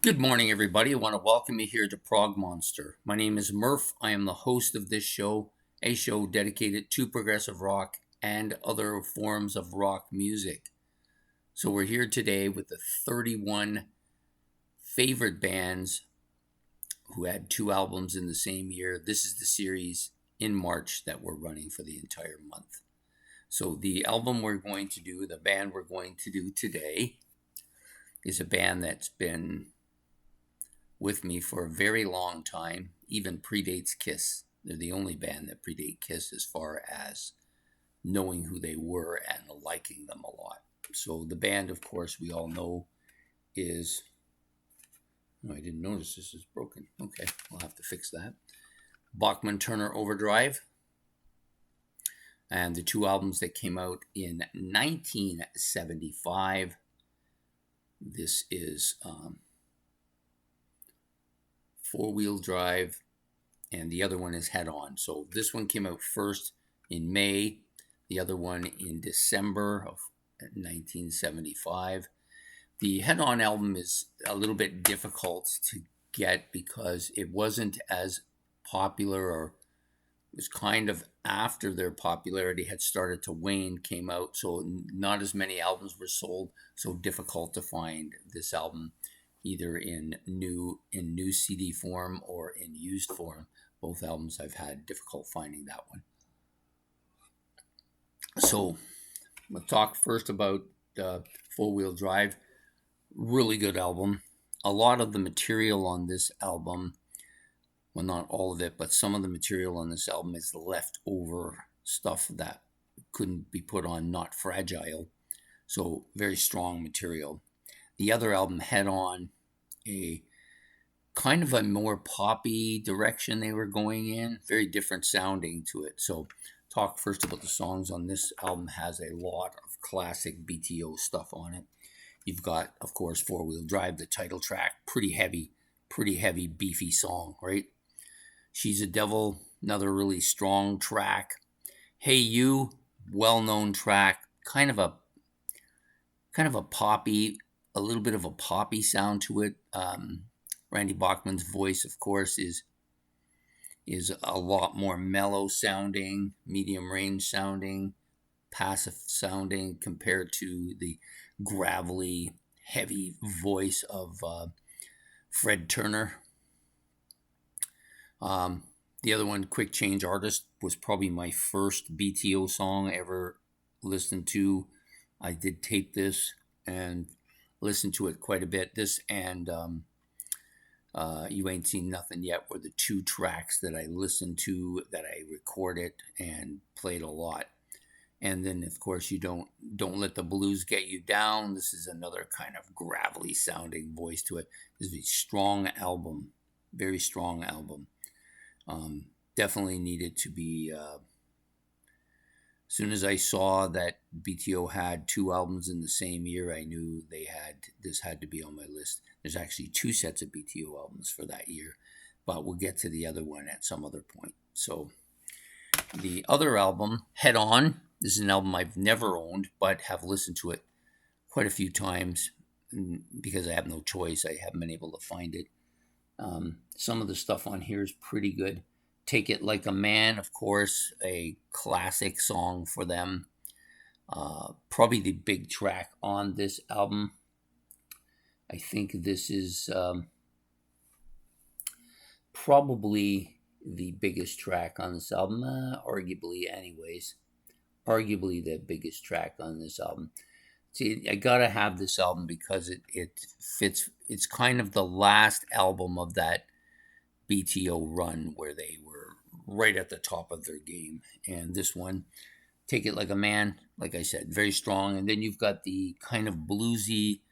Good morning, everybody. I want to welcome you here to Prog Monster. My name is Murph. I am the host of this show, a show dedicated to progressive rock and other forms of rock music. So we're here today with the 31 favorite bands who had two albums in the same year. This is the series in March that we're running for the entire month. So the album we're going to do, the band we're going to do today, is a band that's been with me for a very long time, even predates Kiss. They're the only band that predate Kiss as far as knowing who they were and liking them a lot. So the band, of course, we all know is... Oh, I didn't notice this is broken. Okay, I'll have to fix that. Bachman Turner Overdrive. And the two albums that came out in 1975. This is Four Wheel Drive, and the other one is Head On. So this one came out first in May, the other one in December of 1975. The Head On album is a little bit difficult to get because it wasn't as popular, or it was kind of after their popularity had started to wane, came out, so not as many albums were sold, so difficult to find this album either in new CD form or in used form. Both albums I've had difficult finding that one. So we'll talk first about Four Wheel Drive. Really good album. A lot of the material on this album, well, not all of it, but some of the material on this album is leftover stuff that couldn't be put on Not Fragile. So very strong material. The other album, Head On, a kind of a more poppy direction they were going in, very different sounding to it. So talk first about the songs on this album. Has a lot of classic BTO stuff on it. You've got, of course, Four Wheel Drive, the title track, pretty heavy, beefy song, right? She's a Devil, another really strong track. Hey You, well-known track, kind of a poppy, a little bit of a poppy sound to it. Randy Bachman's voice, of course, is a lot more mellow sounding, medium range sounding, passive sounding compared to the gravelly, heavy voice of Fred Turner. The other one, Quick Change Artist, was probably my first BTO song I ever listened to. I did tape this and listened to it quite a bit. This and You Ain't Seen Nothing Yet were the two tracks that I listened to, that I recorded and played a lot. And then, of course, you Don't Let the Blues Get You Down. This is another kind of gravelly sounding voice to it. This is a strong album, very strong album. Definitely needed to be... as soon as I saw that BTO had two albums in the same year, I knew this had to be on my list. There's actually two sets of BTO albums for that year, but we'll get to the other one at some other point. So the other album, Head On, this is an album I've never owned, but have listened to it quite a few times because I have no choice. I haven't been able to find it. Some of the stuff on here is pretty good. Take It Like a Man, of course, a classic song for them. Probably the big track on this album. I think this is probably the biggest track on this album, arguably the biggest track on this album. See, I gotta have this album because it fits. It's kind of the last album of that BTO run where they were right at the top of their game. And this one, Take It Like a Man, like I said, very strong. And then you've got the kind of bluesy,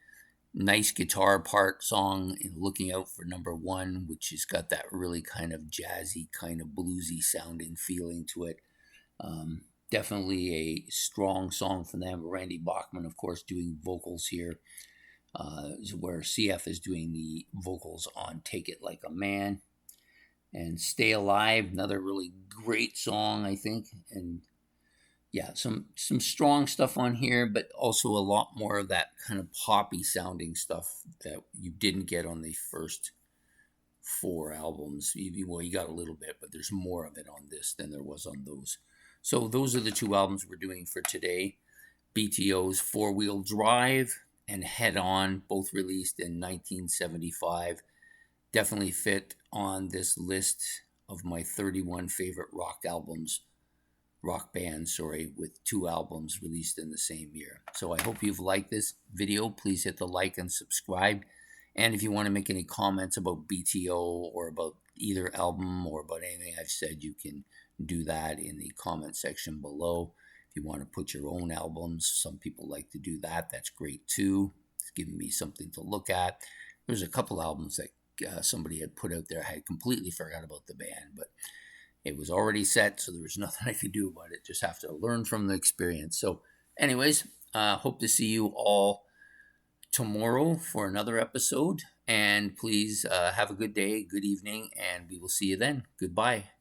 nice guitar part song, Looking Out for Number One, which has got that really kind of jazzy, kind of bluesy sounding feeling to it. Definitely a strong song for them. Randy Bachman, of course, doing vocals here, where CF is doing the vocals on Take It Like a Man. And Stay Alive, another really great song, I think. And yeah, some strong stuff on here, but also a lot more of that kind of poppy sounding stuff that you didn't get on the first four albums. Well, you got a little bit, but there's more of it on this than there was on those. So those are the two albums we're doing for today. BTO's Four Wheel Drive and Head On, both released in 1975. Definitely fit on this list of my 31 favorite rock bands, with two albums released in the same year. So I hope you've liked this video. Please hit the like and subscribe. And if you want to make any comments about BTO or about either album or about anything I've said, you can do that in the comment section below. If you want to put your own albums, some people like to do that. That's great too. It's giving me something to look at. There's a couple albums that somebody had put out there. I had completely forgot about the band, but it was already set, so there was nothing I could do about it. Just have to learn from the experience. So, anyways, hope to see you all tomorrow for another episode. And please have a good day, good evening, and we will see you then. Goodbye.